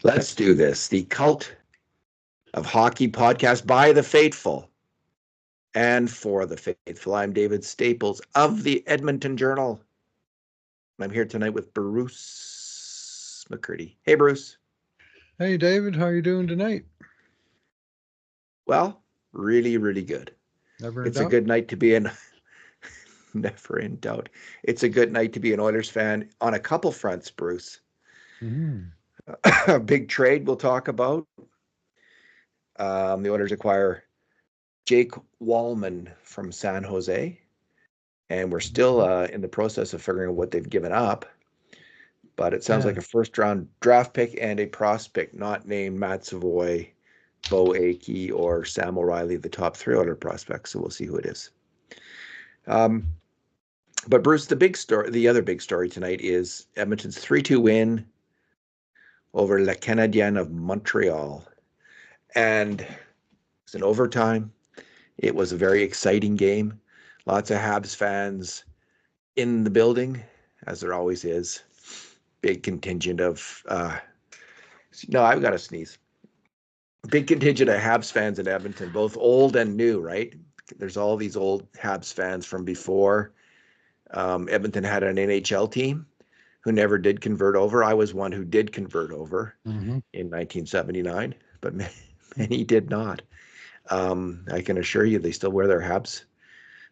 Let's do this. The Cult of Hockey podcast by the faithful and for the faithful. I'm David Staples of the Edmonton Journal. I'm here tonight with Bruce McCurdy. Hey, Bruce. Hey, David. How are you doing tonight? Well, really, really good. Never in It's doubt. a good night to be in. Never in doubt. It's a good night to be an Oilers fan on a couple fronts, Bruce. A big trade we'll talk about. The Oilers acquire Jake Wallman from San Jose, and we're still in the process of figuring out what they've given up. But it sounds like a first-round draft pick and a prospect not named Matt Savoy, Bo Akey, or Sam O'Reilly, the top three Oilers prospects. So we'll see who it is. But Bruce, the other big story tonight is Edmonton's 3-2 win over Les Canadiens of Montreal. And it's an overtime. It was a very exciting game. Lots of Habs fans in the building, as there always is. Big contingent of no, I've got to sneeze. Big contingent of Habs fans in Edmonton, both old and new, right? There's all these old Habs fans from before. Edmonton had an NHL team who never did convert over. I was one who did convert over in 1979, but many did not. I can assure you they still wear their Habs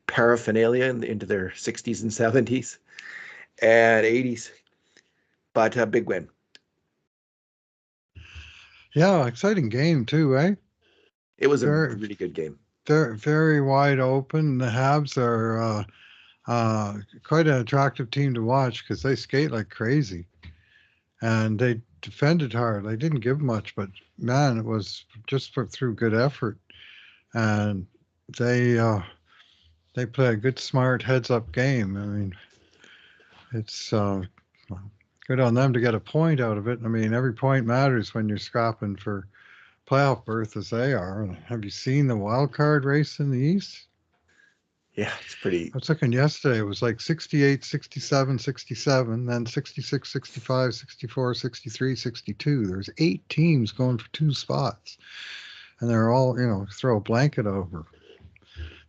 paraphernalia into their 60s and 70s and 80s. But a big win. Yeah, exciting game too, eh? It was a really good game. They're very wide open. The Habs are quite an attractive team to watch because they skate like crazy. And they defended hard. They didn't give much, but man, it was just through good effort. And they play a good, smart, heads-up game. I mean, it's good on them to get a point out of it. I mean, every point matters when you're scrapping for playoff berth as they are. Have you seen the wild card race in the East? Yeah, it's pretty. I was looking yesterday. It was like 68, 67, 67, then 66, 65, 64, 63, 62. There's 8 teams going for 2 spots. And they're all, throw a blanket over.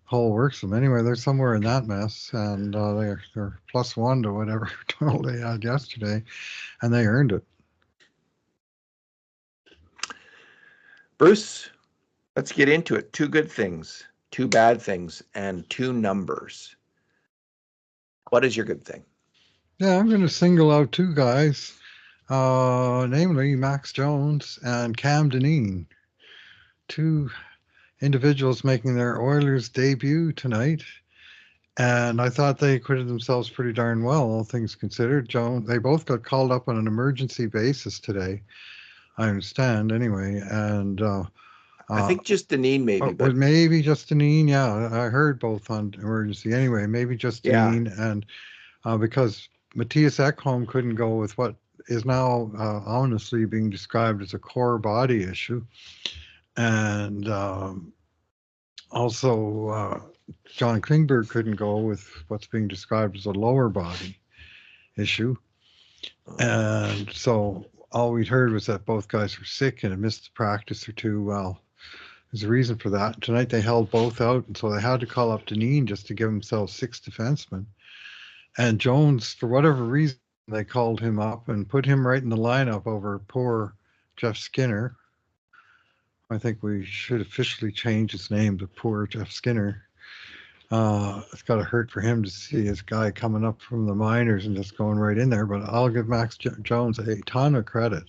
Whole works them. Anyway, they're somewhere in that mess, and they're +1 to whatever total they had yesterday, and they earned it. Bruce, let's get into it. 2 good things, 2 bad things, and 2 numbers. What is your good thing? Yeah, I'm going to single out 2 guys, namely Max Jones and Cam Dineen. 2 individuals making their Oilers debut tonight. And I thought they acquitted themselves pretty darn well, all things considered. They both got called up on an emergency basis today, I understand, anyway. And I think just Dineen, maybe. But maybe just Dineen, yeah. I heard both on emergency. Anyway, maybe just Dineen. And because Matthias Ekholm couldn't go with what is now honestly being described as a core body issue. And also, John Klingberg couldn't go with what's being described as a lower body issue. And so all we'd heard was that both guys were sick and had missed a practice or 2. Well, there's a reason for that. Tonight they held both out, and so they had to call up Dineen just to give themselves 6 defensemen. And Jones, for whatever reason, they called him up and put him right in the lineup over poor Jeff Skinner. I think we should officially change his name to poor Jeff Skinner. It's got to hurt for him to see his guy coming up from the minors and just going right in there. But I'll give Max Jones a ton of credit.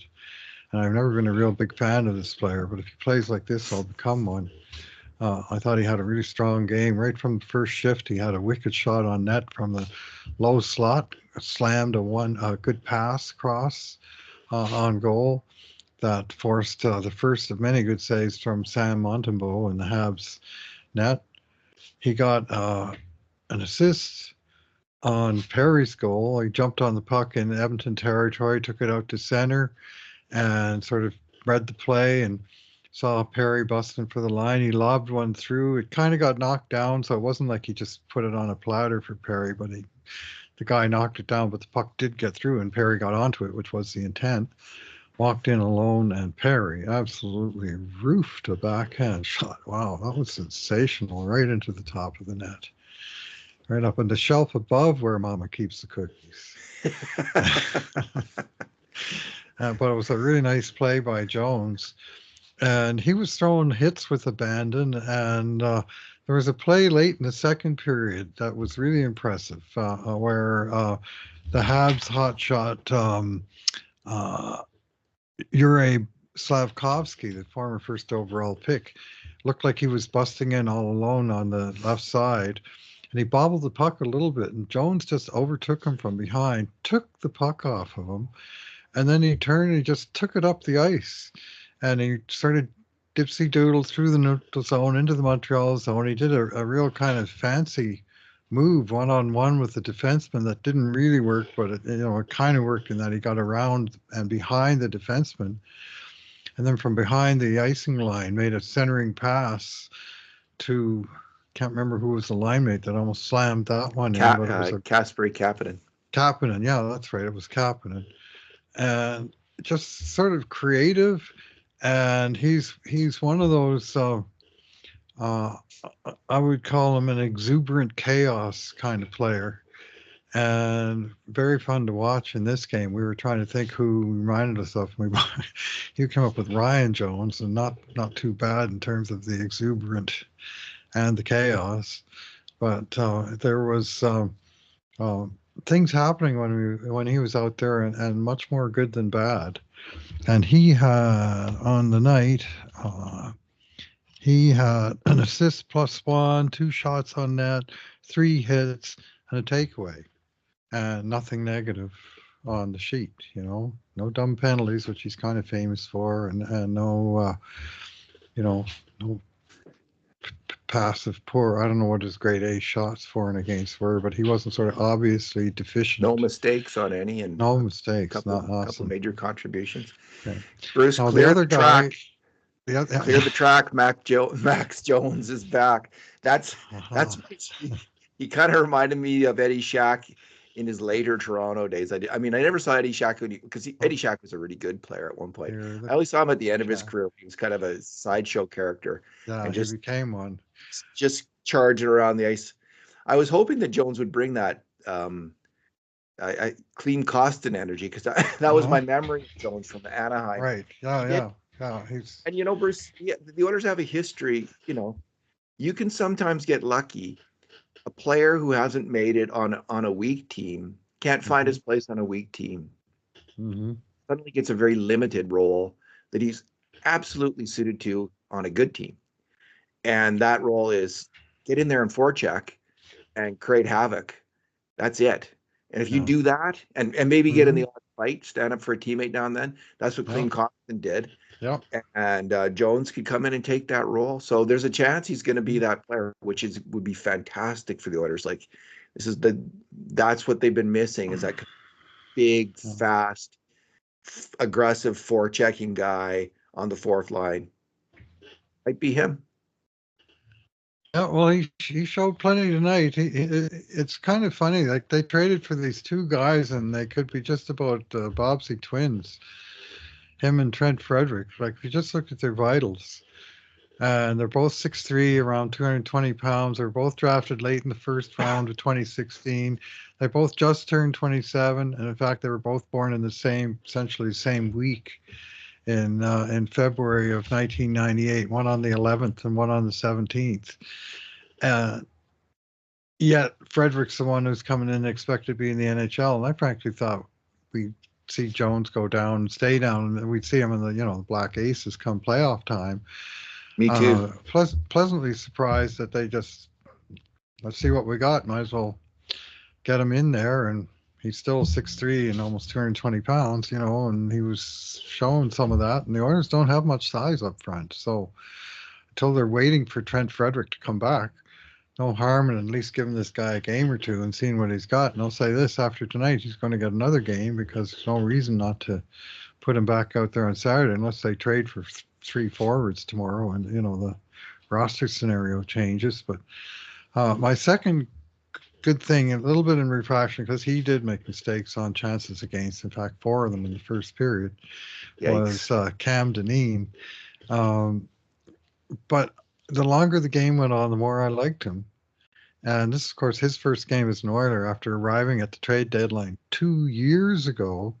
And I've never been a real big fan of this player, but if he plays like this, I'll become one. I thought he had a really strong game. Right from the first shift, he had a wicked shot on net from the low slot, slammed a good pass across on goal that forced the first of many good saves from Sam Montembeault in the Habs net. He got an assist on Perry's goal. He jumped on the puck in Edmonton territory, took it out to center, and sort of read the play and saw Perry busting for the line. He lobbed one through. It kind of got knocked down, so it wasn't like he just put it on a platter for Perry, but the guy knocked it down, but the puck did get through, and Perry got onto it, which was the intent. walked in alone, and Perry absolutely roofed a backhand shot. Wow, that was sensational, right into the top of the net, right up on the shelf above where Mama keeps the cookies. But it was a really nice play by Jones, and he was throwing hits with abandon. And there was a play late in the second period that was really impressive, where the Habs hotshot Yuri Slavkovsky, the former first overall pick, looked like he was busting in all alone on the left side. And he bobbled the puck a little bit, and Jones just overtook him from behind, took the puck off of him, and then he turned and he just took it up the ice. And he started dipsy doodle through the neutral zone into the Montreal zone. He did a real kind of fancy move one-on-one with the defenseman that didn't really work, but it kind of worked in that he got around and behind the defenseman, and then from behind the icing line made a centering pass to, can't remember who was the line mate that almost slammed that one in, but it was Kasperi Kapanen. Kapanen, yeah, that's right, it was Kapanen. And just sort of creative, and he's one of those I would call him an exuberant chaos kind of player, and very fun to watch in this game. We were trying to think who reminded us of him. You came up with Ryan Jones, and not too bad in terms of the exuberant and the chaos. But there was things happening when he was out there, and much more good than bad. And he had on the night. He had an assist +1, 2 shots on net, 3 hits, and a takeaway, and nothing negative on the sheet. No dumb penalties, which he's kind of famous for, and no, no passive poor. I don't know what his grade A shots for and against were, but he wasn't sort of obviously deficient. No mistakes on any, and no mistakes. Couple major contributions. Okay. Bruce, now, clear the other the track. Guy, clear the track. Max Jones is back. That's he kind of reminded me of Eddie Shack in his later Toronto days. I never saw Eddie Shack because Eddie Shack was a really good player at one point. I only saw him at the end of his career. He was kind of a sideshow character. Yeah, and he became one. Just charging around the ice. I was hoping that Jones would bring that clean Costin energy, because that was my memory of Jones from Anaheim. Right. Yeah. And Bruce, the Oilers have a history. You can sometimes get lucky. A player who hasn't made it on a weak team can't find his place on a weak team. Suddenly gets a very limited role that he's absolutely suited to on a good team. And that role is get in there and forecheck and create havoc. That's it. And if you do that and maybe get in the fight, stand up for a teammate now and then, that's what Clean Costin did. Yep. And Jones could come in and take that role. So there's a chance he's going to be that player, which would be fantastic for the Oilers. Like, that's what they've been missing, is that big, fast, aggressive forechecking guy on the fourth line. Might be him. Yeah, well, he showed plenty tonight. It's kind of funny. Like, they traded for these two guys, and they could be just about Bobsey twins. Him and Trent Frederick. Like, if you just looked at their vitals, and they're both 6'3", around 220 pounds. They're both drafted late in the first round of 2016. They both just turned 27, and in fact, they were both born in essentially the same week in February of 1998. One on the 11th and one on the 17th. Yet Frederick's the one who's coming in expected to be in the NHL, and I frankly thought we'd see Jones go down and stay down, and we'd see him in the Black Aces come playoff time. Me too. Pleasantly surprised that they just, let's see what we got. Might as well get him in there. And he's still 6'3" and almost 220 pounds, and he was showing some of that. And the Oilers don't have much size up front. So until they're waiting for Trent Frederick to come back, no harm in at least giving this guy a game or two and seeing what he's got. And I'll say this, after tonight, he's going to get another game, because there's no reason not to put him back out there on Saturday unless they trade for 3 forwards tomorrow and the roster scenario changes. But my second good thing, a little bit in refraction, because he did make mistakes on chances against. In fact, 4 of them in the first period was Yikes. Cam Dineen. Um, but the longer the game went on, the more I liked him. And this, of course, his first game as an Oiler after arriving at the trade deadline 2 years ago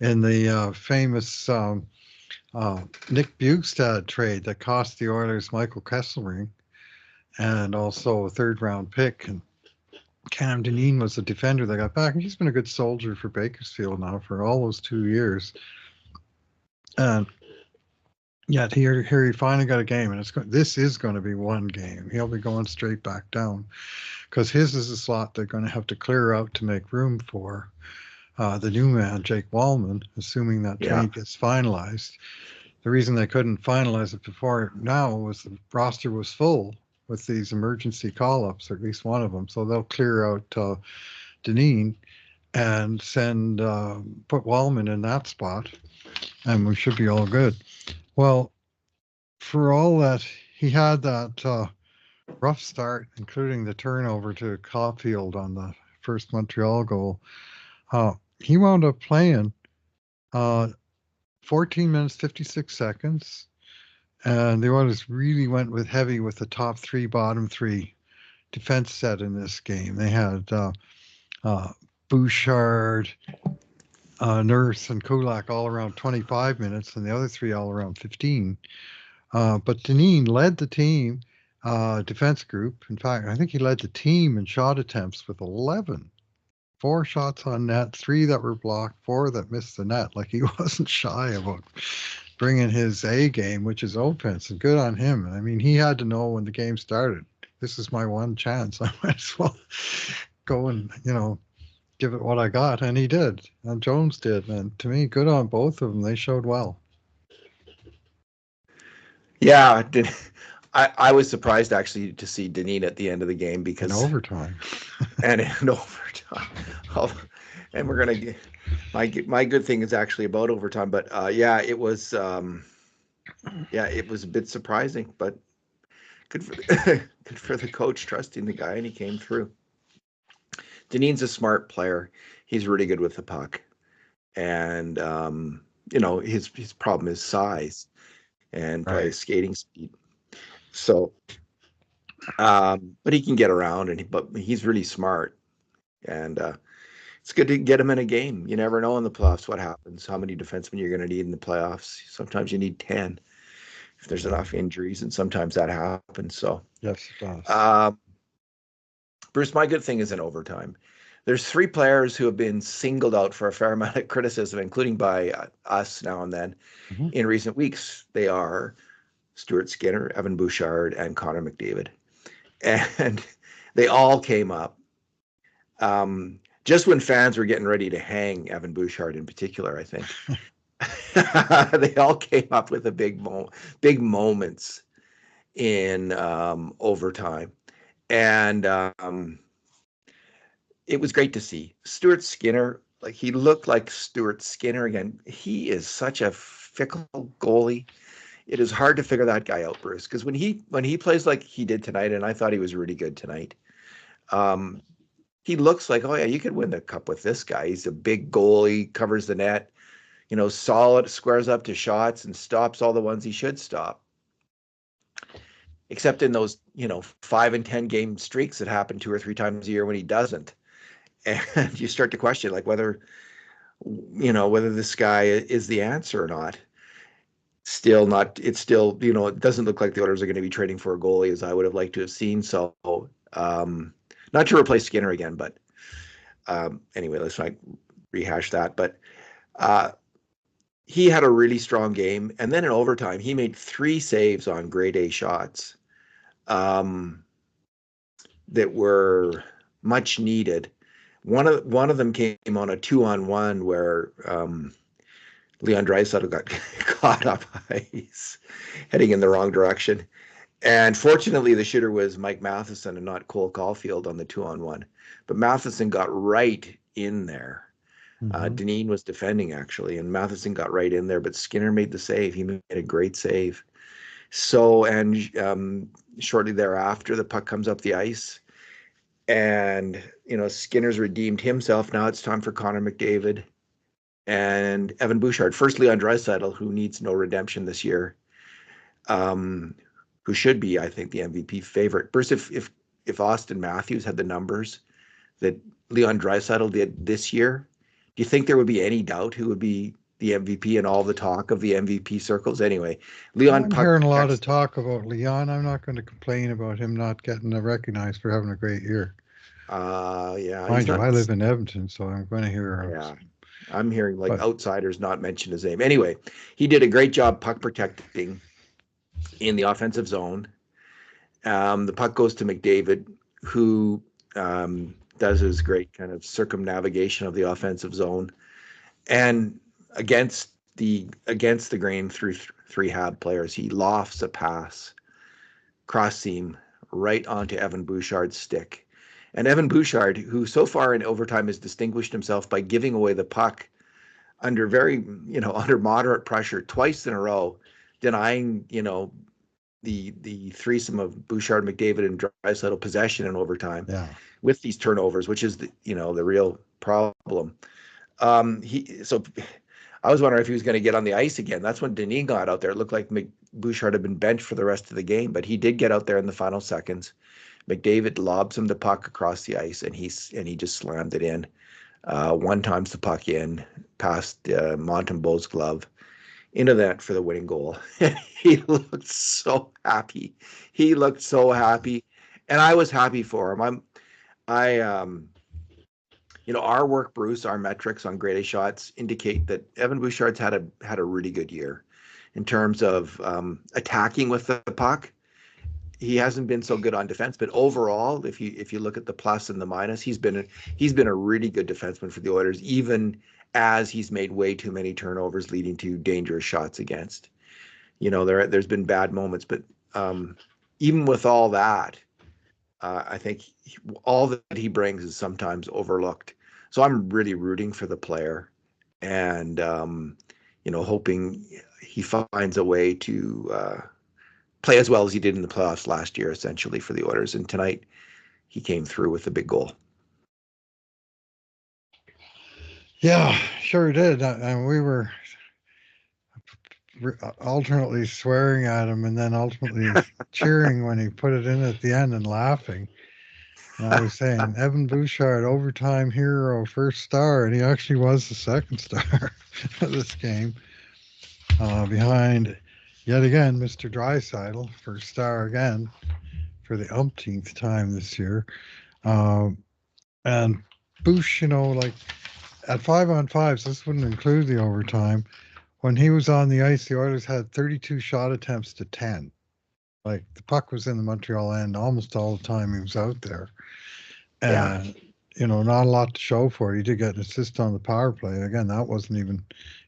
in the famous Nick Bjugstad trade that cost the Oilers Michael Kesselring and also a third-round pick. And Cam Dineen was the defender that got back, and he's been a good soldier for Bakersfield now for all those 2 years. And yet here he finally got a game, and this is going to be one game. He'll be going straight back down because his is a slot they're going to have to clear out to make room for the new man, Jake Wallman, assuming that trade gets finalized. The reason they couldn't finalize it before now was the roster was full with these emergency call-ups, or at least one of them. So they'll clear out Dineen and send put Wallman in that spot, and we should be all good. Well, for all that, he had that rough start, including the turnover to Caulfield on the first Montreal goal. He wound up playing 14 minutes, 56 seconds. And the Oilers really went with heavy with the top three, bottom three defense set in this game. They had Bouchard, Nurse, and Kulak all around 25 minutes, and the other three all around 15. But Dineen led the team defense group. In fact, I think he led the team in shot attempts with 11. 4 shots on net, 3 that were blocked, 4 that missed the net. Like, he wasn't shy about bringing his A game, which is offense, and good on him. I mean, he had to know when the game started, this is my one chance. I might as well go and, give it what I got. And he did. And Jones did. And to me, good on both of them. They showed well. Yeah, I was surprised actually to see Dineen at the end of the game because in overtime. and in overtime. And we're gonna get my good thing is actually about overtime, but it was it was a bit surprising, but good for good for the coach trusting the guy, and he came through. Dineen's a smart player. He's really good with the puck, and his problem is size and probably his skating speed. So, but he can get around, but he's really smart, and it's good to get him in a game. You never know in the playoffs what happens, how many defensemen you're going to need in the playoffs. Sometimes you need 10 if there's enough injuries, and sometimes that happens. So, yes, it does. Bruce, my good thing is in overtime. There's 3 players who have been singled out for a fair amount of criticism, including by us now and then in recent weeks. They are Stuart Skinner, Evan Bouchard, and Connor McDavid. And they all came up just when fans were getting ready to hang Evan Bouchard in particular, I think. They all came up with a big moments in overtime. And it was great to see. Stuart Skinner, like, he looked like Stuart Skinner again. He is such a fickle goalie. It is hard to figure that guy out, Bruce, because when he plays like he did tonight, and I thought he was really good tonight, he looks like, oh yeah, you could win the cup with this guy. He's a big goalie, covers the net, solid, squares up to shots, and stops all the ones he should stop. Except in those, 5 and 10 game streaks that happen 2 or 3 times a year when he doesn't. And you start to question, like, whether this guy is the answer or not. It doesn't look like the Oilers are going to be trading for a goalie as I would have liked to have seen. So, not to replace Skinner again, but anyway, let's not rehash that. But he had a really strong game. And then in overtime, he made 3 saves on grade A shots that were much needed. One of them came on a 2-on-1 where Leon Draisaitl got caught up ice, heading in the wrong direction. And fortunately, the shooter was Mike Matheson and not Cole Caulfield on the 2-on-1. But Matheson got right in there. Dineen was defending, actually, and Matheson got right in there. But Skinner made the save. He made a great save. So, and shortly thereafter, the puck comes up the ice. And, Skinner's redeemed himself. Now it's time for Connor McDavid and Evan Bouchard. First, Leon Draisaitl, who needs no redemption this year, who should be, I think, the MVP favorite. Bruce, if Austin Matthews had the numbers that Leon Draisaitl did this year, do you think there would be any doubt who would be the MVP and all the talk of the MVP circles? Anyway, Leon I'm hearing a lot of talk about Leon. I'm not going to complain about him not getting recognized for having a great year. Yeah. Mind you, I live in Edmonton, so I'm going to hear. Yeah. I'm hearing outsiders not mention his name. Anyway, he did a great job puck protecting in the offensive zone. The puck goes to McDavid, who does his great kind of circumnavigation of the offensive zone, and against the grain through three Hab players, he lofts a pass cross seam right onto Evan Bouchard's stick. And Evan Bouchard, who so far in overtime has distinguished himself by giving away the puck under under moderate pressure twice in a row, denying, the threesome of Bouchard, McDavid, and Draisaitl possession in overtime with these turnovers, which is the real problem. So I was wondering if he was going to get on the ice again. That's when Denis got out there. It looked like Bouchard had been benched for the rest of the game, but he did get out there in the final seconds. McDavid lobs him the puck across the ice, and he just slammed it in. One times the puck in, past Montembeau's glove, into that for the winning goal. He looked so happy. And I was happy for him. Our work, Bruce, our metrics on grade A shots indicate that Evan Bouchard's had a really good year in terms of attacking with the puck. He hasn't been so good on defense, but overall, if you look at the plus and the minus, he's been a really good defenseman for the Oilers, even as he's made way too many turnovers, leading to dangerous shots against. There's been bad moments, but even with all that, I think all that he brings is sometimes overlooked. So I'm really rooting for the player, and hoping he finds a way to play as well as he did in the playoffs last year, essentially, for the Oilers. And tonight, he came through with a big goal. Yeah, sure did. And we were alternately swearing at him and then ultimately cheering when he put it in at the end and laughing. And I was saying, Evan Bouchard, overtime hero, first star, and he actually was the second star of this game, behind, yet again, Mr. Draisaitl, first star again for the umpteenth time this year. And Bouch, at 5-on-5s, this wouldn't include the overtime. When he was on the ice, the Oilers had 32 shot attempts to 10. Like, the puck was in the Montreal end almost all the time he was out there. And, not a lot to show for it. He did get an assist on the power play. Again, that wasn't even,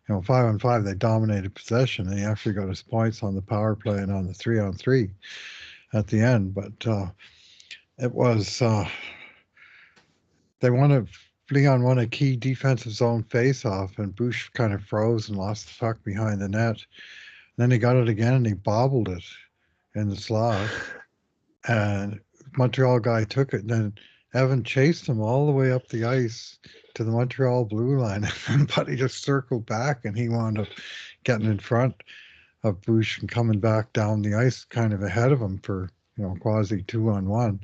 5-on-5, they dominated possession. And he actually got his points on the power play and on the 3-on-3 at the end. But it was, Leon won a key defensive zone face-off, and Bush kind of froze and lost the puck behind the net. And then he got it again, and he bobbled it in the slot. And Montreal guy took it, and then Evan chased him all the way up the ice to the Montreal blue line. But he just circled back, and he wound up getting in front of Bush and coming back down the ice kind of ahead of him for, quasi 2-on-1.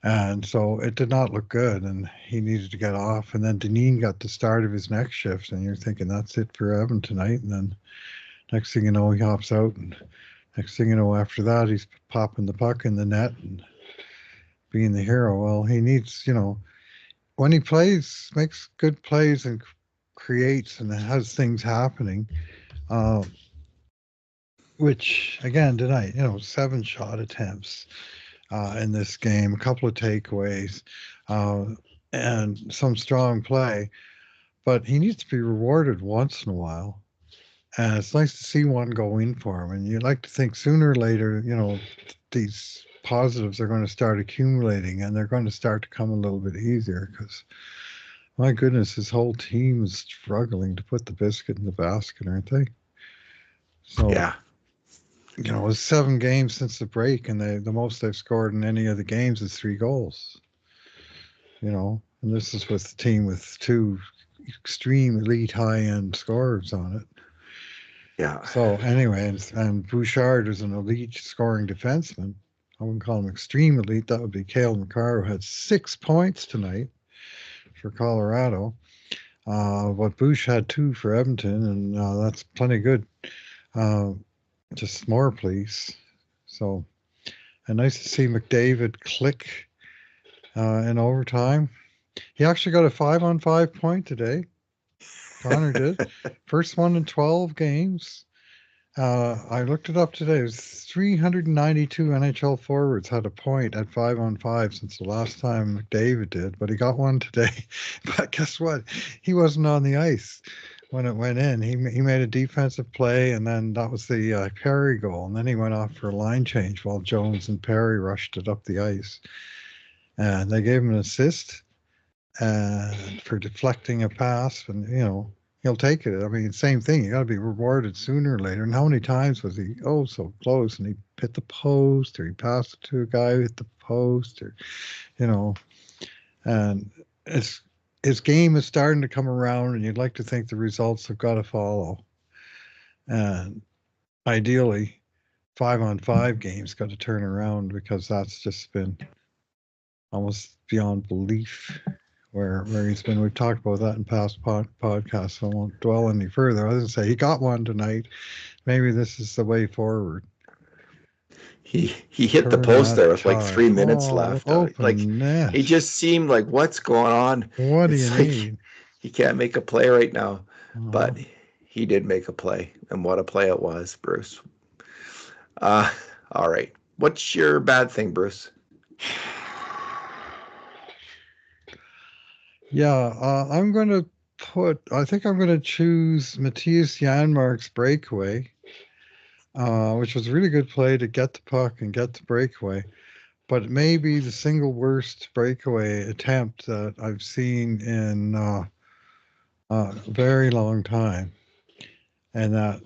And so it did not look good, and he needed to get off. And then Deneen got the start of his next shift, and you're thinking that's it for Evan tonight. And then next thing you know, he hops out, and next thing you know, after that, he's popping the puck in the net and being the hero. Well, he needs, when he plays, makes good plays and creates and has things happening, which, again, tonight, 7 shot attempts in this game, a couple of takeaways, and some strong play. But he needs to be rewarded once in a while. And it's nice to see one go in for him. And you'd like to think sooner or later, these positives are going to start accumulating, and they're going to start to come a little bit easier, because, my goodness, his whole team is struggling to put the biscuit in the basket, aren't they? So, yeah. It was 7 games since the break, and the most they've scored in any of the games is 3 goals. and this is with the team with two extreme elite high-end scorers on it. Yeah. So anyway, and Bouchard is an elite scoring defenseman. I wouldn't call him extreme elite. That would be Cale Makar, who had 6 points tonight for Colorado. But Bush had 2 for Edmonton, and that's plenty good. Just more, please. So, and nice to see McDavid click in overtime. He actually got a 5-on-5 point today. Connor did. First one in 12 games. I looked it up today. It was 392 NHL forwards had a point at 5-on-5 since the last time McDavid did, but he got one today. But guess what? He wasn't on the ice when it went in. He made a defensive play, and then that was the Perry goal. And then he went off for a line change while Jones and Perry rushed it up the ice. And they gave him an assist for deflecting a pass, and he'll take it. I mean, same thing. You got to be rewarded sooner or later. And how many times was he so close, and he hit the post, or he passed it to a guy who hit the post, or and his game is starting to come around, and you'd like to think the results have got to follow. And ideally, 5-on-5 games got to turn around, because that's just been almost beyond belief where he's been. We've talked about that in past podcasts, so I won't dwell any further. I was going to say he got one tonight. Maybe this is the way forward. He hit the post there with like 3 minutes left. Open net. He just seemed like, what's going on? What do you need? He can't make a play right now, but he did make a play, and what a play it was, Bruce. All right. What's your bad thing, Bruce? Yeah, I think I'm going to choose Matthias Janmark's breakaway, which was a really good play to get the puck and get the breakaway. But it may be the single worst breakaway attempt that I've seen in a very long time. And that,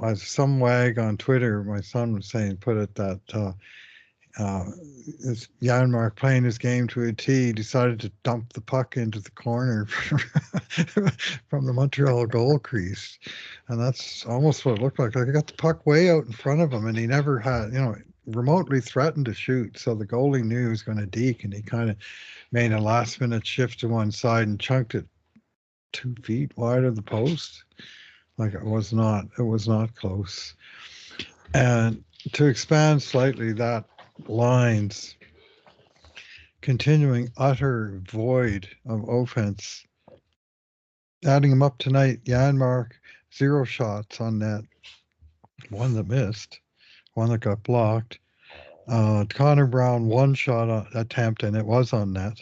as some wag on Twitter, my son was saying, put it that is Janmark playing his game to a T, decided to dump the puck into the corner from the Montreal goal crease. And that's almost what it looked like. Like, he got the puck way out in front of him, and he never had, remotely threatened to shoot. So the goalie knew he was going to deke, and he kind of made a last minute shift to one side and chunked it 2 feet wide of the post. Like, it was not close. And to expand slightly, that line's continuing utter void of offense. Adding him up tonight, Janmark, 0 shots on net, 1 that missed, 1 that got blocked. Connor Brown, 1 shot attempt, and it was on net.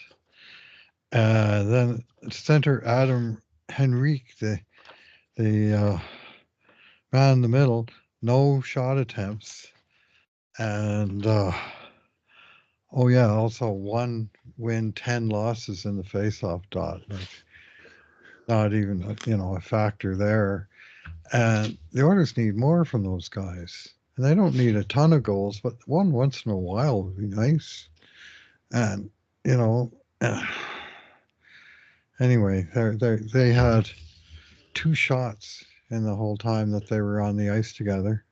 Then center Adam Henrique, the man in the middle, no shot attempts. And also 1 win, 10 losses in the faceoff dot. Like, not even a factor there. And the Oilers need more from those guys. And they don't need a ton of goals, but one once in a while would be nice. And anyway, they had 2 shots in the whole time that they were on the ice together,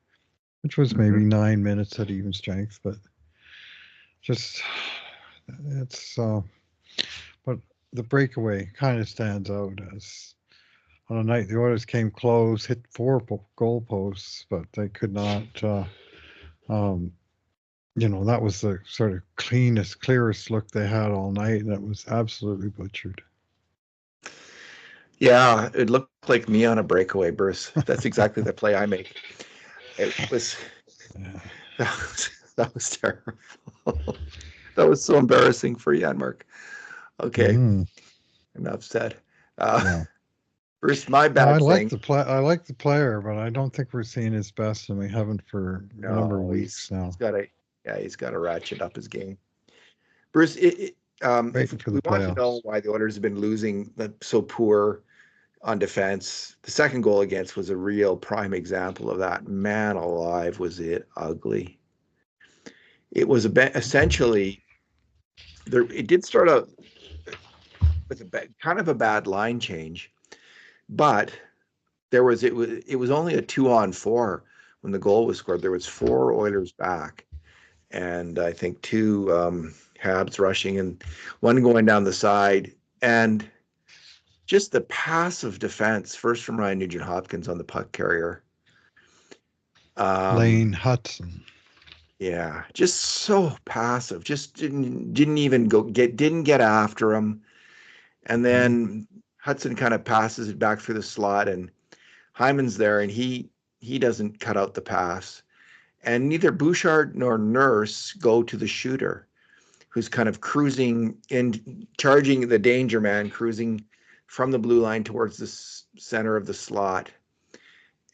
which was maybe 9 minutes at even strength, but but the breakaway kind of stands out as on a night the Oilers came close, hit 4 goal posts, but they could not. That was the sort of clearest look they had all night, and it was absolutely butchered. Yeah, it looked like me on a breakaway, Bruce. That's exactly the play I make. It was. Yeah. That was terrible. That was so embarrassing for Janmark. Okay, enough said. Bruce, my bad thing. I like the player, but I don't think we're seeing his best, and we haven't for a number of weeks now. He's got to ratchet up his game. Bruce, if we want to know why the Oilers have been losing so poor on defense, the second goal against was a real prime example of that. Man alive, was it ugly. It was essentially there. It did start out with kind of a bad line change, but it was only a 2-on-4 when the goal was scored. There was 4 Oilers back, and I think 2 Habs rushing and 1 going down the side, and just the passive defense first from Ryan Nugent-Hopkins on the puck carrier. Lane Hudson. Yeah, just so passive. Just didn't even didn't get after him. And then Hudson kind of passes it back through the slot, and Hyman's there, and he doesn't cut out the pass. And neither Bouchard nor Nurse go to the shooter, who's kind of cruising in, charging the danger man, cruising from the blue line towards the center of the slot.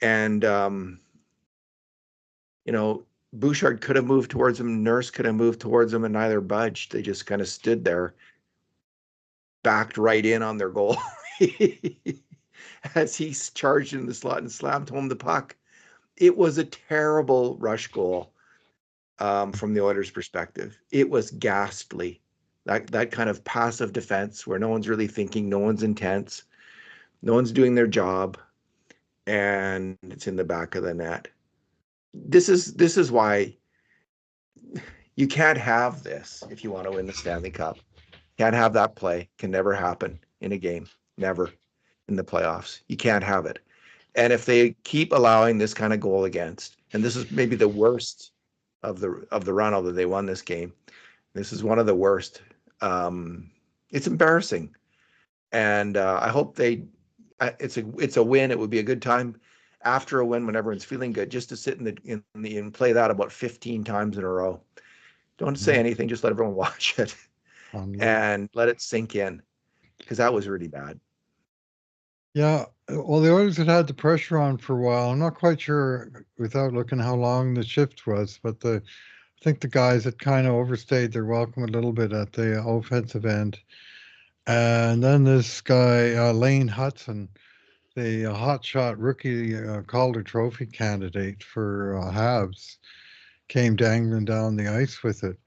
And Bouchard could have moved towards him. Nurse could have moved towards him, and neither budged. They just kind of stood there, backed right in on their goal as he charged in the slot and slammed home the puck. It was a terrible rush goal from the Oilers' perspective. It was ghastly. That kind of passive defense where no one's really thinking, no one's intense, no one's doing their job, and it's in the back of the net. This is why you can't have this if you want to win the Stanley Cup. Can't have that play. Can never happen in a game. Never in the playoffs. You can't have it. And if they keep allowing this kind of goal against, and this is maybe the worst of the run, although they won this game, this is one of the worst. It's embarrassing, and I hope it's a win. It would be a good time after a win when everyone's feeling good, just to sit and play that about 15 times in a row. Don't say anything, just let everyone watch it and let it sink in, because that was really bad. Yeah, well, the Oilers had the pressure on for a while. I'm not quite sure without looking how long the shift was, but I think the guys had kind of overstayed their welcome a little bit at the offensive end. And then this guy, Lane Hudson, the hotshot rookie Calder Trophy candidate for Habs, came dangling down the ice with it.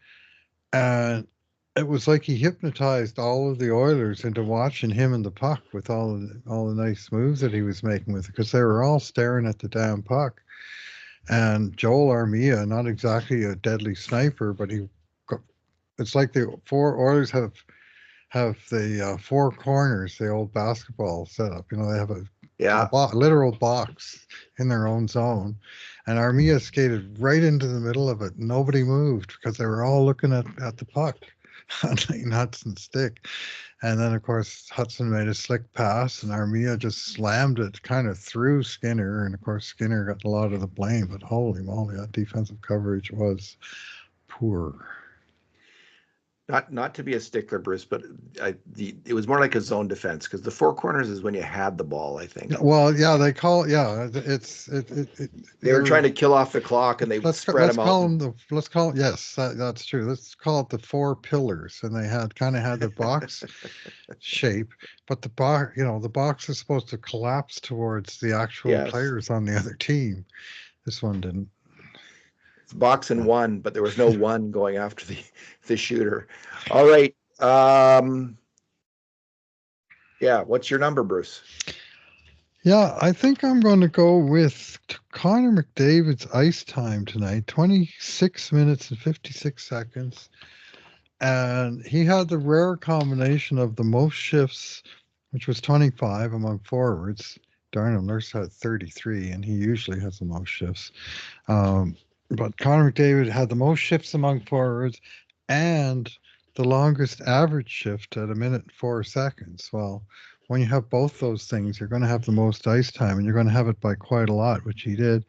And it was like he hypnotized all of the Oilers into watching him and the puck with all the nice moves that he was making with it, because they were all staring at the damn puck. And Joel Armia, not exactly a deadly sniper, but it's like the 4 Oilers have the 4 corners, the old basketball setup. They have a literal box in their own zone, and Armia skated right into the middle of it. Nobody moved because they were all looking at the puck on Lane Hudson's stick. And then, of course, Hudson made a slick pass, and Armia just slammed it kind of through Skinner. And, of course, Skinner got a lot of the blame, but holy moly, that defensive coverage was poor. Not to be a stickler, Bruce, but it was more like a zone defense, because the 4 corners is when you had the ball, I think. Well, yeah, they call it. Yeah, they were trying to kill off the clock, and they spread them out. Let's call it. Yes, that's true. Let's call it the 4 pillars, and they had the box shape, but the box is supposed to collapse towards the actual players on the other team. This one didn't. It's box and 1, but there was no 1 going after the shooter. All right. What's your number, Bruce? Yeah, I think I'm going to go with Connor McDavid's ice time tonight, 26 minutes and 56 seconds. And he had the rare combination of the most shifts, which was 25 among forwards. Darnell Nurse had 33, and he usually has the most shifts. But Connor McDavid had the most shifts among forwards and the longest average shift at 1 minute and 4 seconds. Well, when you have both those things, you're going to have the most ice time, and you're going to have it by quite a lot, which he did.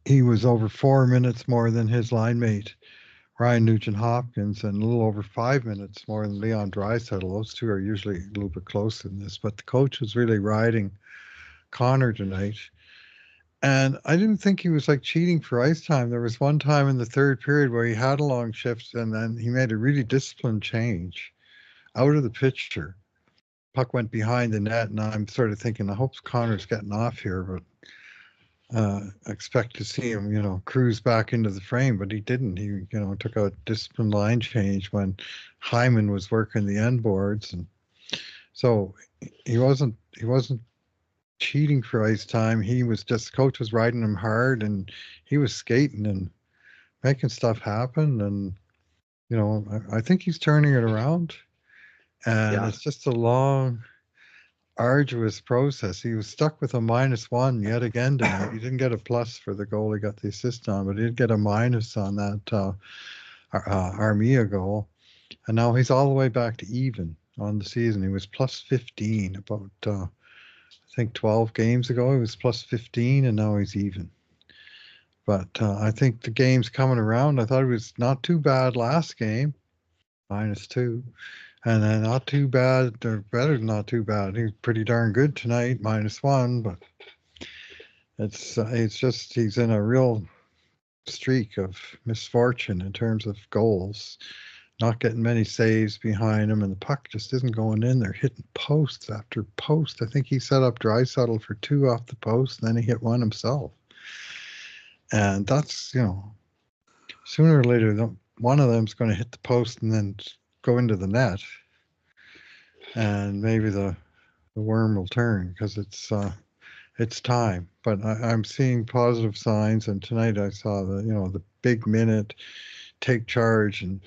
He was over 4 minutes more than his line mate, Ryan Nugent-Hopkins, and a little over 5 minutes more than Leon Draisaitl. Those two are usually a little bit closer than this, but the coach was really riding Connor tonight. And I didn't think he was cheating for ice time. There was one time in the third period where he had a long shift, and then he made a really disciplined change out of the picture. Puck went behind the net, and I'm sort of thinking, I hope Connor's getting off here, but expect to see him, cruise back into the frame, but he didn't. He, took a disciplined line change when Hyman was working the end boards, and so he wasn't cheating for ice time. He was just coach was riding him hard, and he was skating and making stuff happen. And I think he's turning it around, and Yeah. it's just a long, arduous process. He was stuck with a -1 yet again tonight. He didn't get a plus for the goal he got the assist on, but he did get a minus on that Armia goal. And now he's all the way back to even on the season. He was plus 15 about, I think 12 games ago. He was plus 15, and now he's even. But I think the game's coming around. I thought it was not too bad last game, -2. And then not too bad, or better than not too bad. He was pretty darn good tonight, -1. But it's just he's in a real streak of misfortune in terms of goals. Not getting many saves behind him, and the puck just isn't going in. They're hitting posts after post. I think he set up Draisaitl for 2 off the post, and then he hit one himself. And that's, sooner or later, one of them's going to hit the post and then go into the net. And maybe the worm will turn, because it's time. But I'm seeing positive signs, and tonight I saw the big minute, take charge, and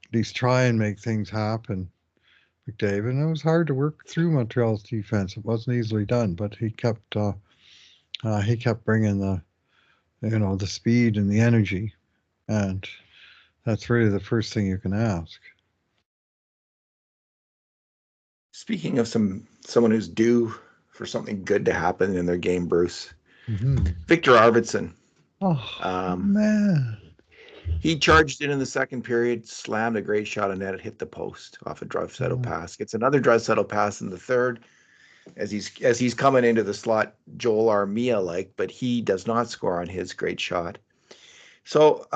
at least try and make things happen, McDavid. And it was hard to work through Montreal's defense. It wasn't easily done, but he kept bringing the speed and the energy, and that's really the first thing you can ask. Speaking of someone who's due for something good to happen in their game, Bruce, Victor Arvidsson. Oh, man. He charged in the second period, slammed a great shot on net. It hit the post off a Draisaitl pass. Gets another Draisaitl pass in the third as he's coming into the slot, Joel Armia but he does not score on his great shot. So,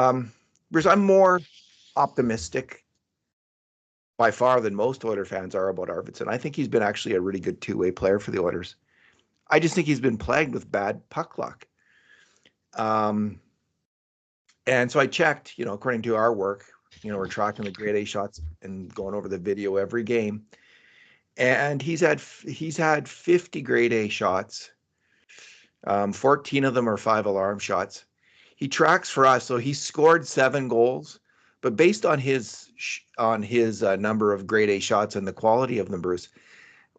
Bruce, I'm more optimistic by far than most Oiler fans are about Arvidsson. I think he's been actually a really good two-way player for the Oilers. I just think he's been plagued with bad puck luck. And so I checked, according to our work, we're tracking the grade A shots and going over the video every game. And he's had 50 grade A shots. 14 of them are 5 alarm shots. He tracks for us, so he scored 7 goals, but based on his number of grade A shots and the quality of them, Bruce,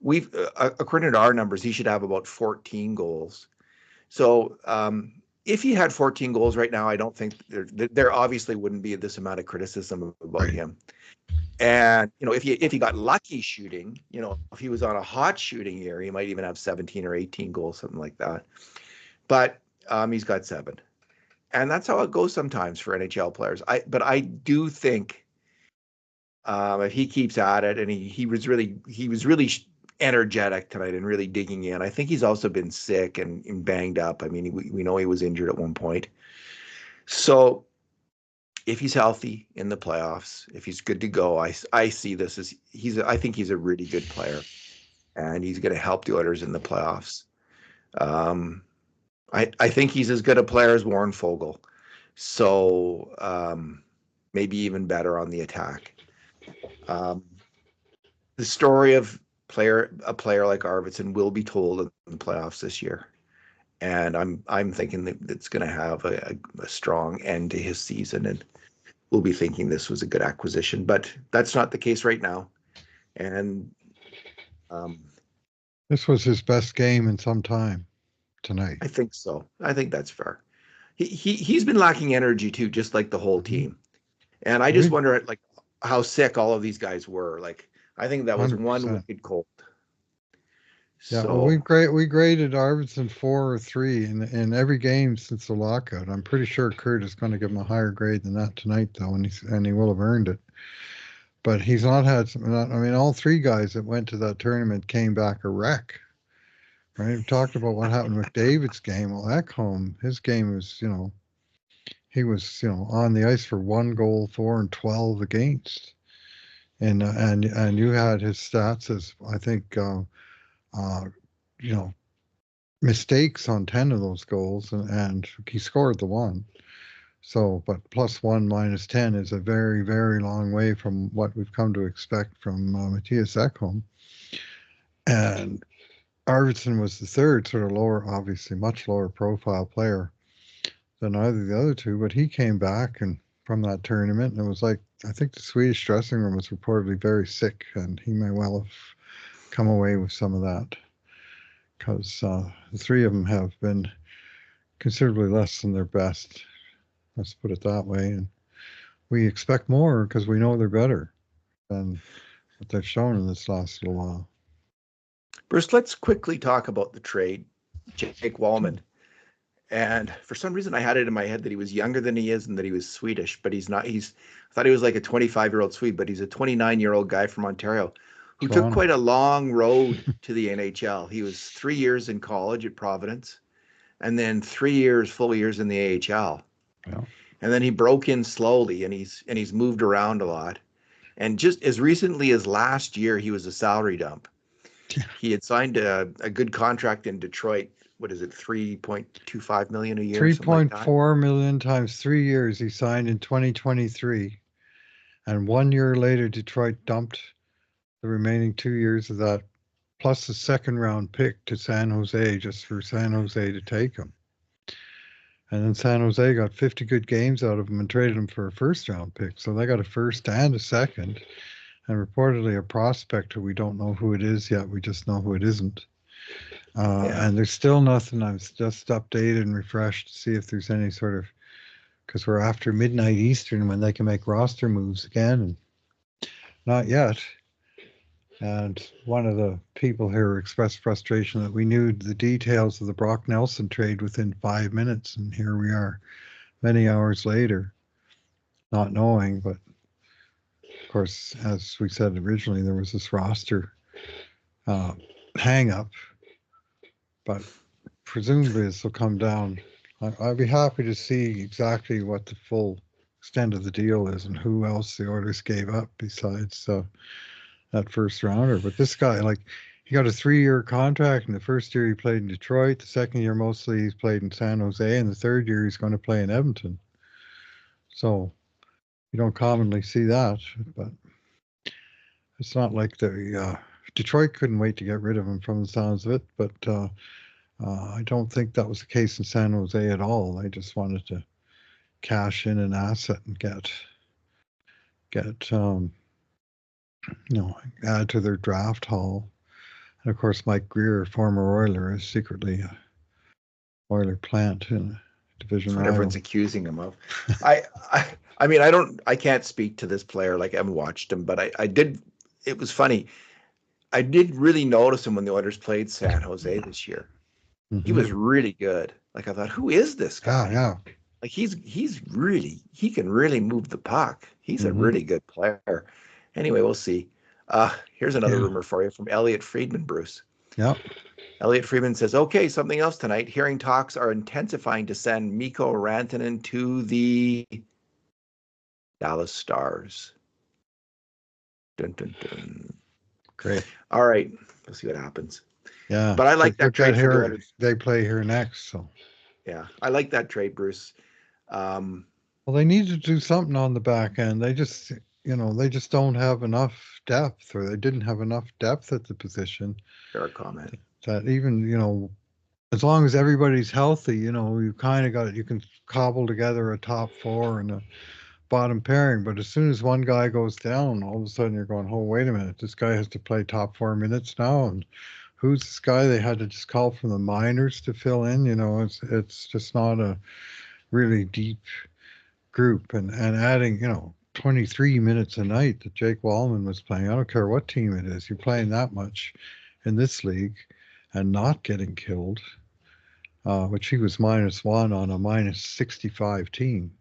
we've according to our numbers, he should have about 14 goals. So if he had 14 goals right now, I don't think there obviously wouldn't be this amount of criticism about him. And if he got lucky shooting, if he was on a hot shooting year, he might even have 17 or 18 goals, something like that. But he's got 7, and that's how it goes sometimes for NHL players. But I do think if he keeps at it, and he was really energetic tonight and really digging in. I think he's also been sick and banged up. I mean, we know he was injured at one point. So if he's healthy in the playoffs, if he's good to go, I see this as I think he's a really good player, and he's going to help the Oilers in the playoffs. I think he's as good a player as Warren Fogle, so maybe even better on the attack. The story of a player like Arvidsson will be told in the playoffs this year, and I'm thinking that it's going to have a strong end to his season, and we'll be thinking this was a good acquisition, but that's not the case right now. And this was his best game in some time tonight. I think so. I think that's fair. He's been lacking energy too, just like the whole team. And I just wonder how sick all of these guys were. I think that was 100%. One wicked cold. Yeah, so, well, we graded Arvidsson 4 or 3 in every game since the lockout. I'm pretty sure Kurt is going to give him a higher grade than that tonight, though, and he will have earned it. But he's not had all 3 guys that went to that tournament came back a wreck. Right? We talked about what happened with David's game. Well, Ekholm, his game was, he was, on the ice for 1 goal, 4 and 12 against. And you had his stats as, I think, mistakes on 10 of those goals, and he scored the one. So, but +1 -10 is a very, very long way from what we've come to expect from Matthias Ekholm. And Arvidsson was the third, sort of lower, obviously much lower profile player than either of the other two, but he came back and from that tournament, and it was like, I think the Swedish dressing room was reportedly very sick, and he may well have come away with some of that, because the three of them have been considerably less than their best. Let's put it that way. And we expect more because we know they're better than what they've shown in this last little while. Bruce, let's quickly talk about the trade, Jake Wallman. And for some reason, I had it in my head that he was younger than he is and that he was Swedish, but he's not. I thought he was like a 25-year-old Swede, but he's a 29-year-old guy from Ontario who took quite a long road to the NHL. He was 3 years in college at Providence, and then 3 full years in the AHL. Yeah. And then he broke in slowly, and he's moved around a lot. And just as recently as last year, he was a salary dump. He had signed a good contract in Detroit. What is it, $3.25 million a year? $3.4 million times 3 years. He signed in 2023, and 1 year later, Detroit dumped the remaining 2 years of that, plus the second round pick to San Jose, just for San Jose to take him. And then San Jose got 50 good games out of him and traded him for a first round pick. So they got a first and a second, and reportedly a prospect who we don't know who it is yet. We just know who it isn't. And there's still nothing. I've just updated and refreshed to see if there's any sort of, because we're after midnight Eastern when they can make roster moves again, and not yet. And one of the people here expressed frustration that we knew the details of the Brock Nelson trade within 5 minutes, and here we are many hours later, not knowing. But of course, as we said originally, there was this roster hang up, but presumably this will come down. I'd be happy to see exactly what the full extent of the deal is and who else the Oilers gave up besides that first rounder. But this guy, like, he got a 3-year contract, and the first year he played in Detroit, the second year mostly he's played in San Jose, and the third year he's going to play in Edmonton. So you don't commonly see that, but it's not like the Detroit couldn't wait to get rid of him from the sounds of it, but I don't think that was the case in San Jose at all. They just wanted to cash in an asset and get add to their draft haul. And of course, Mike Greer, former Oiler, is secretly a Oiler plant in Division. That's what everyone's accusing him of. I mean, I can't speak to this player, like I haven't watched him, but I did. It was funny. I did really notice him when the Oilers played San Jose this year. Mm-hmm. He was really good. Like, I thought, who is this guy? Yeah. Like, he can really move the puck. He's a really good player. Anyway, we'll see. Here's another rumor for you from Elliot Friedman, Bruce. Yeah. Elliot Friedman says, okay, something else tonight. Hearing talks are intensifying to send Mikko Rantanen to the Dallas Stars. Dun, dun, dun. Great. All right. We'll see what happens. Yeah. But I like that trade. They play here next, so. Yeah. I like that trade, Bruce. Well, they need to do something on the back end. They just don't have enough depth, or they didn't have enough depth at the position. Fair comment. That even, as long as everybody's healthy, you kind of got, you can cobble together a top four and a bottom pairing. But as soon as one guy goes down, all of a sudden you're going, oh, wait a minute, this guy has to play top 4 minutes now. And who's this guy? They had to just call from the minors to fill in. It's just not a really deep group. And adding, 23 minutes a night that Jake Wallman was playing. I don't care what team it is. You're playing that much in this league and not getting killed, which he was -1 on a -65 team.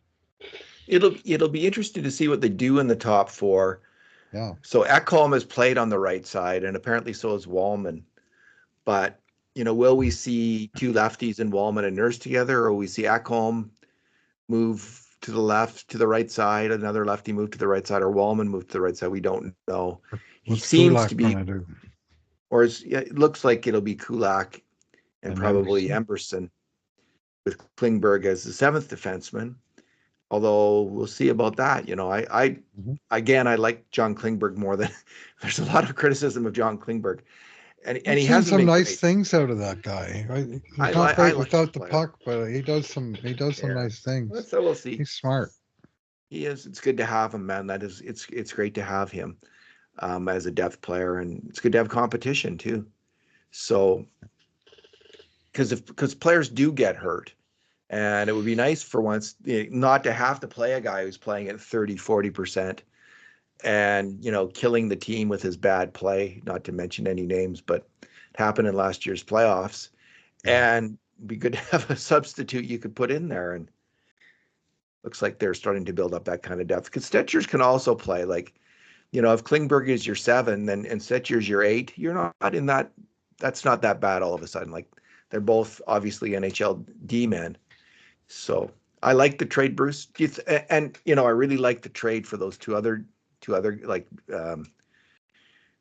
It'll be interesting to see what they do in the top four. Yeah. So Ekholm has played on the right side, and apparently so has Wallman. But, will we see two lefties and Wallman and Nurse together, or will we see Ekholm move to the left, to the right side, another lefty move to the right side, or Wallman move to the right side? We don't know. He seems to be, or it looks like it'll be Kulak and probably Emberson with Klingberg as the seventh defenseman. Although we'll see about that. Again, I like John Klingberg more than there's a lot of criticism of John Klingberg, and I've he seen hasn't some been nice great. things out of that guy. He's not I great like without the player. puck, but he does some nice things. So we'll see. He's smart. He is. It's good to have him, man. It's great to have him as a depth player, and it's good to have competition too. So, because players do get hurt, and it would be nice for once not to have to play a guy who's playing at 30-40% and killing the team with his bad play, not to mention any names, but it happened in last year's playoffs. And it'd be good to have a substitute you could put in there. And looks like they're starting to build up that kind of depth, because Stetchers can also play. Like, if Klingberg is your 7 and Stetcher's your 8, you're not in that. That's not that bad all of a sudden. Like, they're both obviously NHL D-men. So I like the trade, Bruce. And I really like the trade for those two other like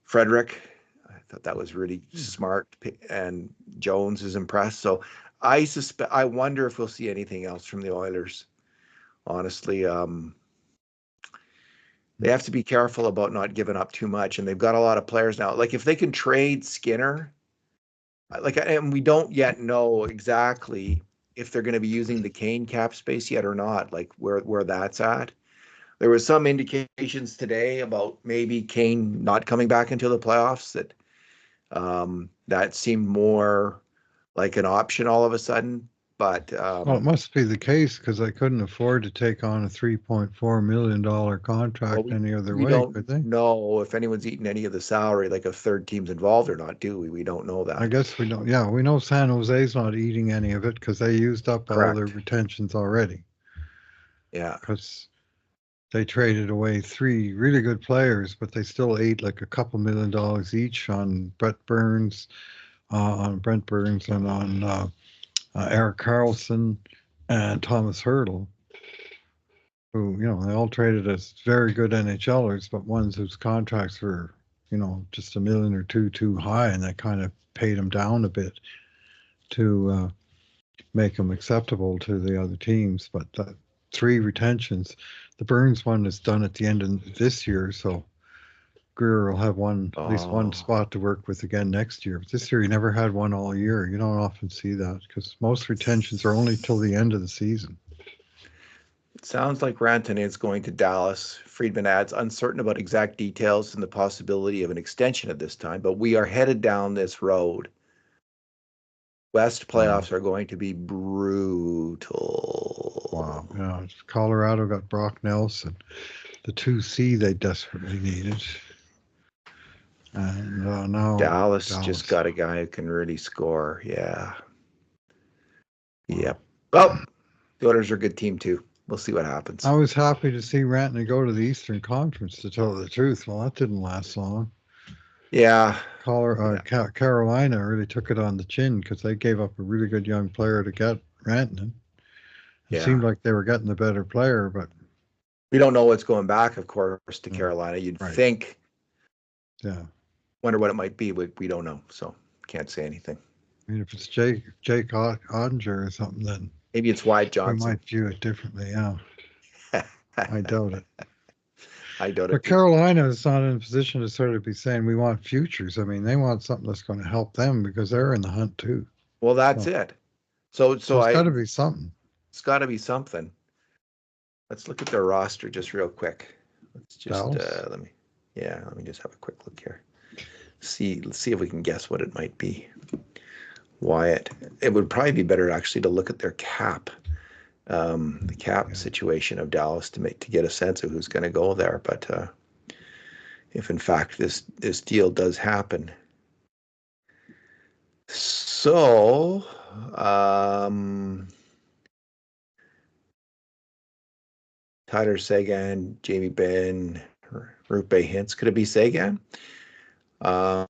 Frederick. I thought that was really smart, and Jones is impressed. So I wonder if we'll see anything else from the Oilers. Honestly, they have to be careful about not giving up too much, and they've got a lot of players now. Like, if they can trade Skinner, and we don't yet know exactly if they're going to be using the Kane cap space yet or not, like where that's at. There was some indications today about maybe Kane not coming back into the playoffs, that seemed more like an option all of a sudden. But well, it must be the case, because I couldn't afford to take on a $3.4 million contract any other we way, don't could they? know if anyone's eaten any of the salary, like if third team's involved or not, do we? We don't know that. I guess we don't. Yeah, we know San Jose's not eating any of it because they used up all their retentions already. Yeah. Because they traded away 3 really good players, but they still ate like a couple $1 million each on Brent Burns, and on Eric Carlson and Thomas Hurdle, who, they all traded as very good NHLers, but ones whose contracts were, just $1 million or 2 too high, and that kind of paid them down a bit to make them acceptable to the other teams. But 3 retentions. The Burns one is done at the end of this year, so Greer will have at least one spot to work with again next year. But this year he never had one all year. You don't often see that, because most retentions are only till the end of the season. It sounds like Rantanen is going to Dallas. Friedman adds, uncertain about exact details and the possibility of an extension at this time, but we are headed down this road. West playoffs are going to be brutal. Wow. Yeah, Colorado got Brock Nelson, the 2C they desperately needed. And now Dallas just got a guy who can really score. Yeah. Yep. Well, the Oilers are a good team too. We'll see what happens. I was happy to see Rantanen go to the Eastern Conference, to tell the truth. Well, that didn't last long. Yeah. Carolina really took it on the chin, because they gave up a really good young player to get Rantanen. It seemed like they were getting the better player, but we don't know what's going back, of course, to Carolina. You'd think. Yeah. Wonder what it might be. We don't know, so can't say anything. I mean, if it's Jake Ottinger or something, then maybe it's Wyatt Johnson. We might view it differently. Yeah. I doubt it. I doubt it. But Carolina is not in a position to sort of be saying we want futures. I mean, they want something that's going to help them, because they're in the hunt too. Well, that's it. So it's got to be something. It's got to be something. Let's look at their roster just real quick. Let's just let me just have a quick look here. Let's see if we can guess what it might be. Wyatt. It would probably be better actually to look at their cap, the cap situation of Dallas to get a sense of who's going to go there. But if in fact this deal does happen, so Tyler Seguin, Jamie Benn, Rupe Hintz. Could it be Seguin? Well,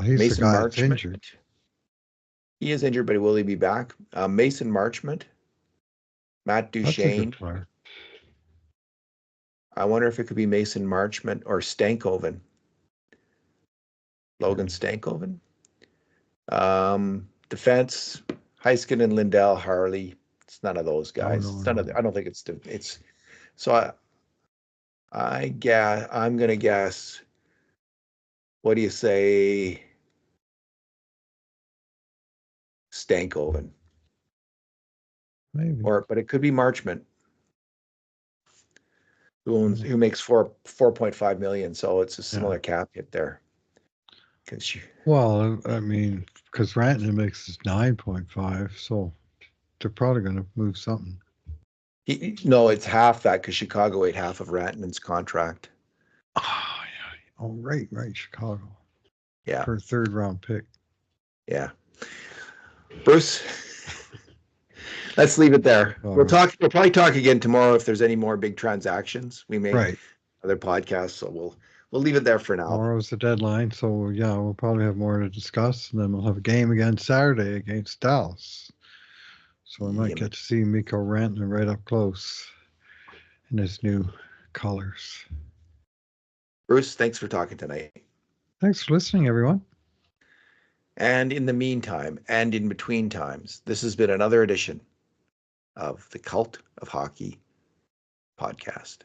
he's Mason the guy that's injured. He is injured, but will he be back? Mason Marchment, Matt Duchene. I wonder if it could be Mason Marchment or Stankoven. Logan Stankoven. defense, Heiskanen, Lindell, Harley. It's none of those guys. no, It's none of no. I don't think it's so I'm gonna guess. What do you say? Stankoven. Maybe. But it could be Marchment who makes 4.5 million. So it's a similar cap hit there. Well, I mean, because Rantanen makes 9.5, so they're probably going to move something. No, it's half that because Chicago ate half of Rantanen's contract. Oh, yeah. Oh, right, Chicago. Yeah. For a 3rd round pick. Yeah. Bruce, let's leave it there. We'll probably talk again tomorrow if there's any more big transactions. We may other podcasts, so we'll leave it there for now. Tomorrow's the deadline, so yeah, we'll probably have more to discuss, and then we'll have a game again Saturday against Dallas. So we might get to see Mikko Rantanen right up close in his new colors. Bruce, thanks for talking tonight. Thanks for listening, everyone. And in the meantime, and in between times, this has been another edition of the Cult of Hockey podcast.